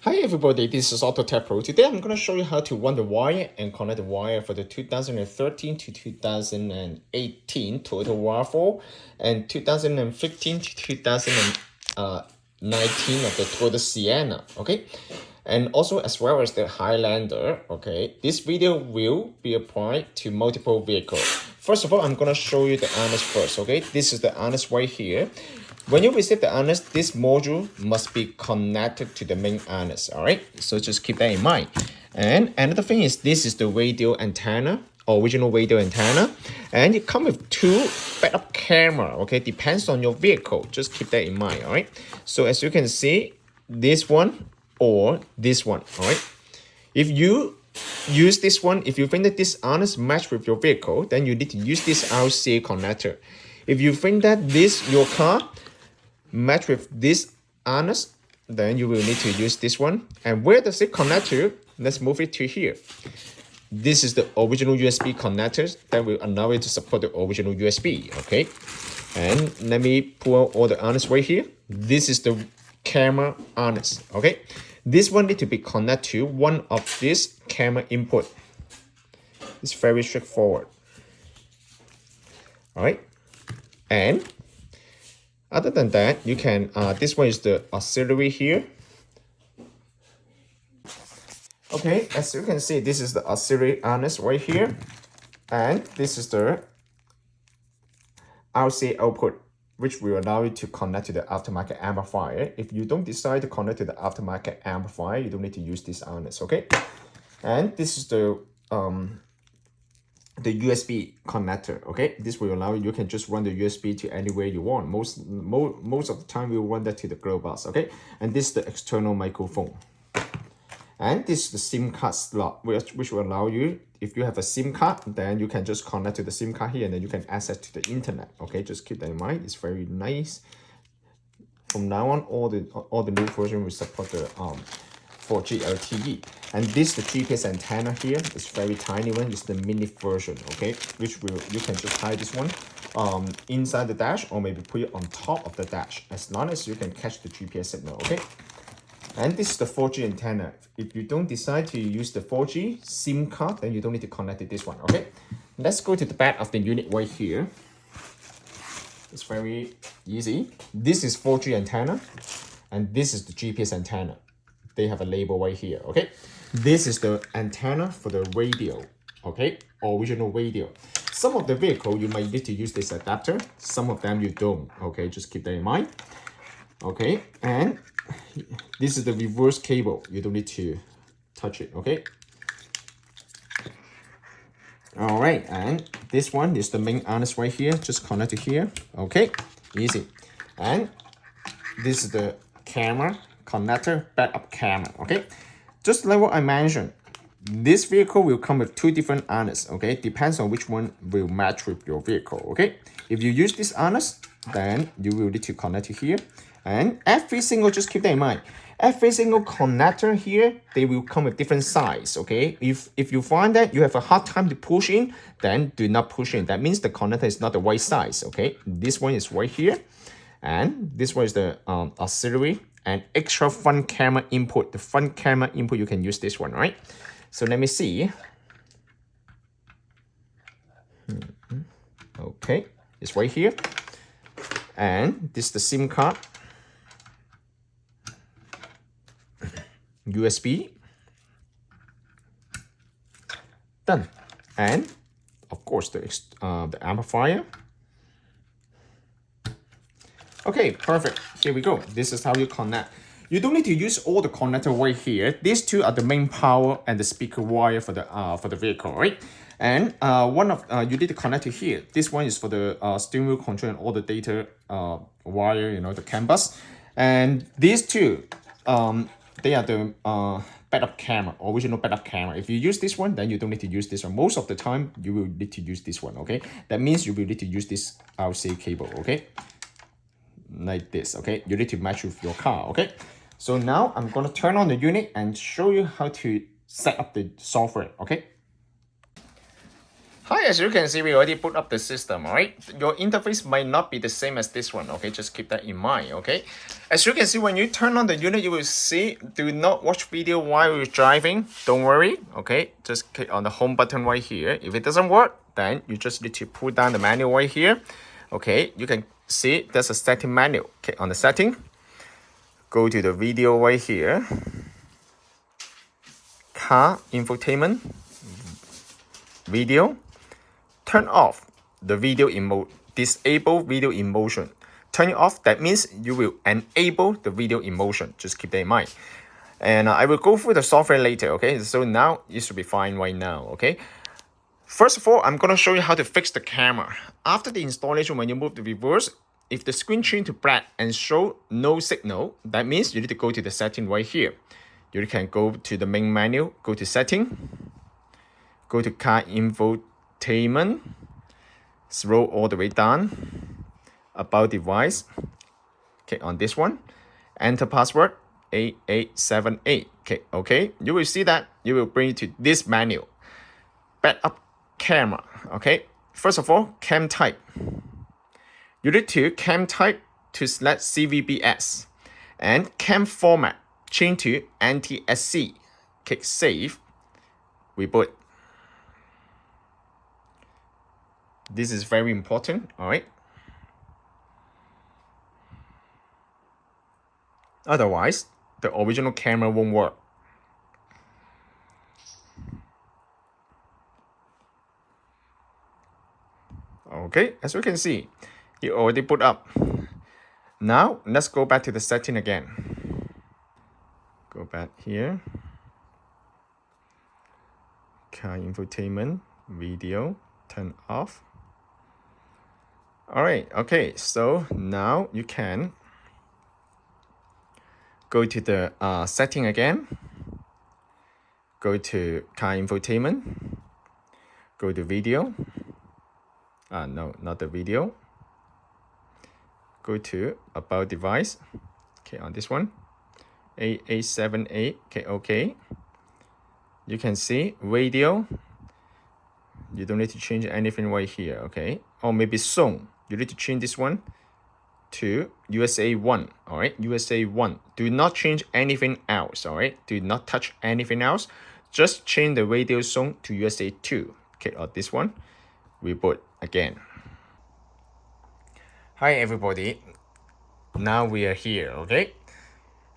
Hi everybody, this is AutoTecPro. Today I'm going to show you how to run the wire and connect the wire for the 2013 to 2018 Toyota Rav and 2015 to 2019 of the Toyota Sienna, okay? And also as well as the Highlander, okay? This video will be applied to multiple vehicles. First of all, I'm going to show you the harness first, okay? This is the harness right here. When you receive the harness, this module must be connected to the main harness, all right? So just keep that in mind. And another thing is this is the radio antenna, original radio antenna. And it comes with two backup camera, okay? Depends on your vehicle. Just keep that in mind, all right? So as you can see, this one or this one, all right? If you use this one, if you think that this harness match with your vehicle, then you need to use this RCA connector. If you think that your car match with this harness, then you will need to use this one. And where does it connect to? Let's move it to here. This is the original USB connectors that will allow it to support the original USB, okay? And let me pull out all the harness right here. This is the camera harness, okay? This one need to be connected to one of this camera input. It's very straightforward. All right, and other than that, you can, this one is the auxiliary here. Okay, as you can see, this is the auxiliary harness right here. And this is the RCA output, which will allow you to connect to the aftermarket amplifier. If you don't decide to connect to the aftermarket amplifier, you don't need to use this harness, okay? And this is the USB connector, okay? This will allow you can just run the USB to anywhere you want. Most of the time, we will run that to the glove box, okay? And this is the external microphone. And this is the SIM card slot, which will allow you, if you have a SIM card, then you can just connect to the SIM card here and then you can access to the internet, okay? Just keep that in mind. It's very nice. From now on, all the new version will support the 4G LTE. And this the GPS antenna here is very tiny one. It's the mini version, okay? Which you can just hide this one inside the dash or maybe put it on top of the dash as long as you can catch the GPS signal, okay? And this is the 4G antenna. If you don't decide to use the 4G SIM card, then you don't need to connect to this one, okay? Let's go to the back of the unit right here. It's very easy. This is 4G antenna, and this is the GPS antenna. They have a label right here, okay? This is the antenna for the radio, okay? Original radio. Some of the vehicle, you might need to use this adapter. Some of them you don't, okay? Just keep that in mind. Okay, and this is the reverse cable. You don't need to touch it, okay? All right, and this one is the main harness right here. Just connect to here, okay? Easy. And this is the camera connector, backup camera, okay? Just like what I mentioned, this vehicle will come with two different harness, okay? Depends on which one will match with your vehicle, okay? If you use this harness, then you will need to connect to here. And every single, just keep that in mind, every single connector here, they will come with different size, okay? If you find that you have a hard time to push in, then do not push in. That means the connector is not the right size, okay? This one is right here. And this one is the auxiliary and extra front camera input. The front camera input, you can use this one, right? So let me see. Okay, it's right here. And this is the SIM card. USB. Done. And of course the amplifier. Okay, perfect. Here we go. This is how you connect. You don't need to use all the connector right here. These two are the main power and the speaker wire for the vehicle, right? And you need to connect to here. This one is for the steering wheel control and all the data wire, you know, the CAN bus. And these two, they are the backup camera, original backup camera. If you use this one, then you don't need to use this one. Most of the time, you will need to use this one, okay? That means you will need to use this RCA cable, okay? Like this, okay? You need to match with your car, okay? So now I'm gonna turn on the unit and show you how to set up the software, okay? Hi, as you can see, we already put up the system, alright? Your interface might not be the same as this one, okay? Just keep that in mind, okay? As you can see, when you turn on the unit, you will see, do not watch video while you're driving. Don't worry, okay? Just click on the home button right here. If it doesn't work, then you just need to pull down the menu right here. Okay, you can see there's a setting menu. Click on the setting. Go to the video right here. Car infotainment. Video. Turn off the video in mode, disable video in motion. Turn it off, that means you will enable the video in motion. Just keep that in mind. And I will go through the software later, okay? So now it should be fine right now, okay? First of all, I'm gonna show you how to fix the camera. After the installation, when you move the reverse, if the screen change to black and show no signal, that means you need to go to the setting right here. You can go to the main menu, go to setting, go to car infotainment, scroll all the way down, about device, click on this one, enter password 8878, okay, you will see that you will bring you to this menu, backup camera, okay. First of all, cam type, you need to cam type to select CVBS, and cam format, change to NTSC, click save, reboot. This is very important, all right? Otherwise, the original camera won't work. Okay, as you can see, it already put up. Now, let's go back to the setting again. Go back here. Car infotainment, video, turn off. All right, okay, so now you can go to the setting again. Go to car infotainment. Go to video. No, not the video. Go to about device. Okay, on this one. 8878. Okay, okay. You can see radio. You don't need to change anything right here, okay? Or maybe song. You need to change this one to USA 1, all right? USA 1. Do not change anything else, all right? Do not touch anything else. Just change the radio song to USA 2. Okay, or this one. Reboot again. Hi, everybody. Now we are here, okay?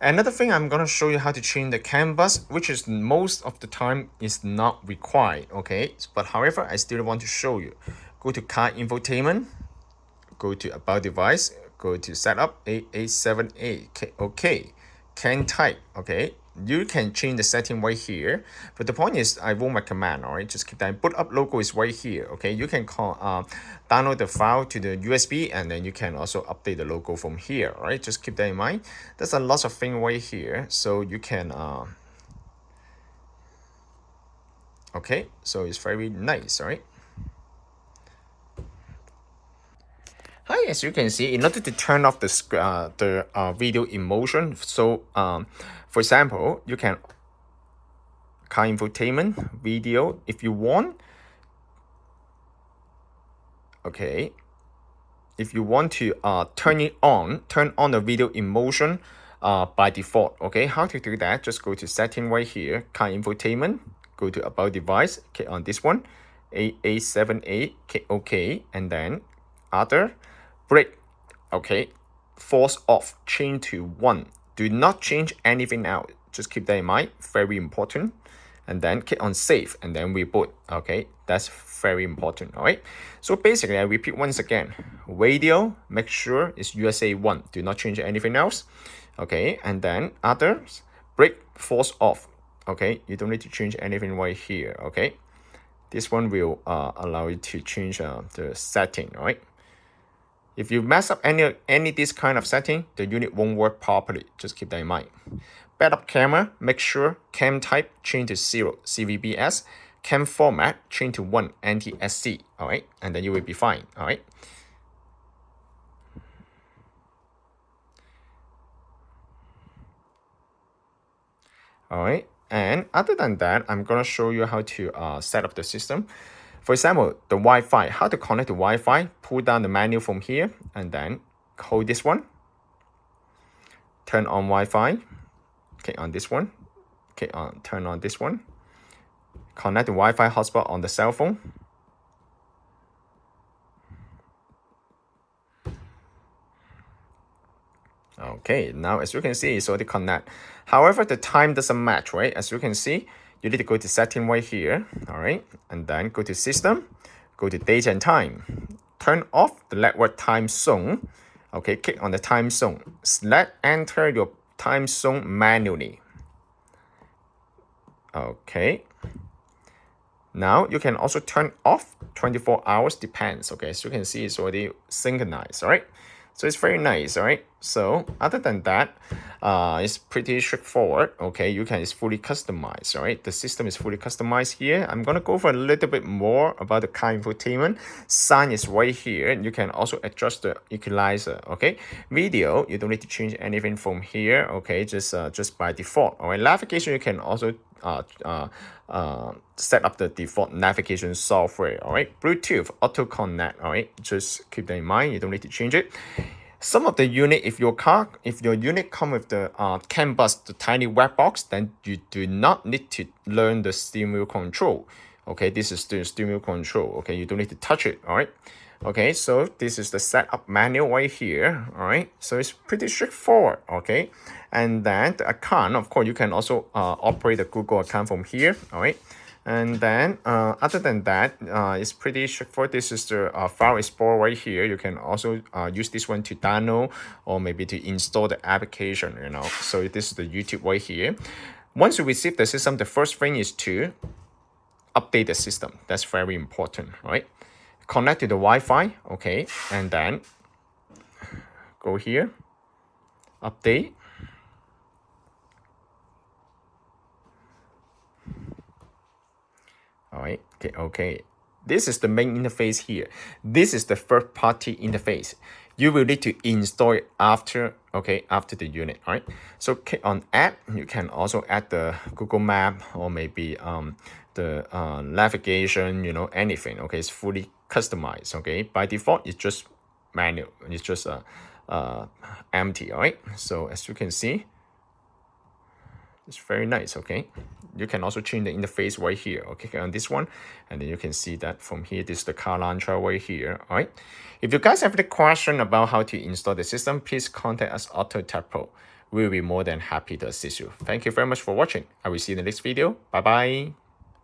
Another thing, I'm gonna show you how to change the CAN bus, which is most of the time is not required, okay? But however, I still want to show you. Go to car infotainment, go to about device, go to setup 8878, okay? CAN type, okay? You can change the setting right here, but the point is I won't recommend, all right? Just keep that. Boot up logo is right here, okay? You can download the file to the USB, and then you can also update the logo from here, all right? Just keep that in mind. There's a lot of things right here, so you can okay, so it's very nice, all right? Hi, as you can see, in order to turn off the video in motion, so for example, you can car infotainment video if you want. Okay, if you want to turn on the video in motion by default. Okay, how to do that? Just go to setting right here, car infotainment, go to about device, okay, on this one, 8878, okay, and then other, brake, okay, force off, change to 1. Do not change anything out. Just keep that in mind, very important. And then click on save and then reboot. Okay, that's very important. All right, so basically I repeat once again, radio, make sure it's USA 1. Do not change anything else. Okay, and then others, brake, force off. Okay, you don't need to change anything right here. Okay, this one will allow you to change the setting. All right, if you mess up any this kind of setting, the unit won't work properly. Just keep that in mind. Backup camera, make sure cam type change to 0 CVBS, cam format change to 1 NTSC, all right, and then you will be fine, all right. All right, and other than that, I'm gonna show you how to set up the system. For example, the Wi-Fi, how to connect the Wi-Fi, pull down the menu from here and then hold this one, turn on Wi-Fi, click on this one, turn on this one, connect the Wi-Fi hotspot on the cell phone. Okay, now as you can see, it's already connect. However, the time doesn't match, right? As you can see, you need to go to setting right here, all right? And then go to system, go to date and time. Turn off the network time zone. Okay, click on the time zone. Select enter your time zone manually. Okay. Now you can also turn off 24 hours, depends. Okay, as you can see, it's already synchronized, all right? So it's very nice, all right? So other than that, it's pretty straightforward, okay? It's fully customized, all right? The system is fully customized here. I'm gonna go for a little bit more about the car infotainment. Sound is right here. You can also adjust the equalizer, okay? Video, you don't need to change anything from here, okay? Just by default, all right? Navigation, you can also set up the default navigation software, all right? Bluetooth, auto connect, all right? Just keep that in mind, you don't need to change it. Some of the unit, if your unit come with the CAN bus, the tiny web box, then you do not need to learn the steering wheel control. Okay, this is the steering wheel control. Okay, you don't need to touch it, all right? Okay, so this is the setup manual right here, all right? So it's pretty straightforward, okay? And then the account, of course, you can also operate the Google account from here, all right? And then other than that, it's pretty straightforward. This is the file explorer right here. You can also use this one to download or maybe to install the application, you know. So this is the YouTube right here. Once you receive the system, the first thing is to update the system. That's very important, right? Connect to the Wi-Fi, okay, and then go here, update. All right, okay. This is the main interface here. This is the third-party interface. You will need to install it after, okay, after the unit, all right? So click on add. You can also add the Google Map or maybe the navigation, you know, anything, okay? It's fully customized, okay? By default, it's just manual. It's just empty, all right? So as you can see, it's very nice, okay? You can also change the interface right here, okay? Click on this one, and then you can see that from here, this is the car launcher right here, all right? If you guys have any question about how to install the system, please contact us, AutoTecPro. We'll be more than happy to assist you. Thank you very much for watching. I will see you in the next video. Bye-bye.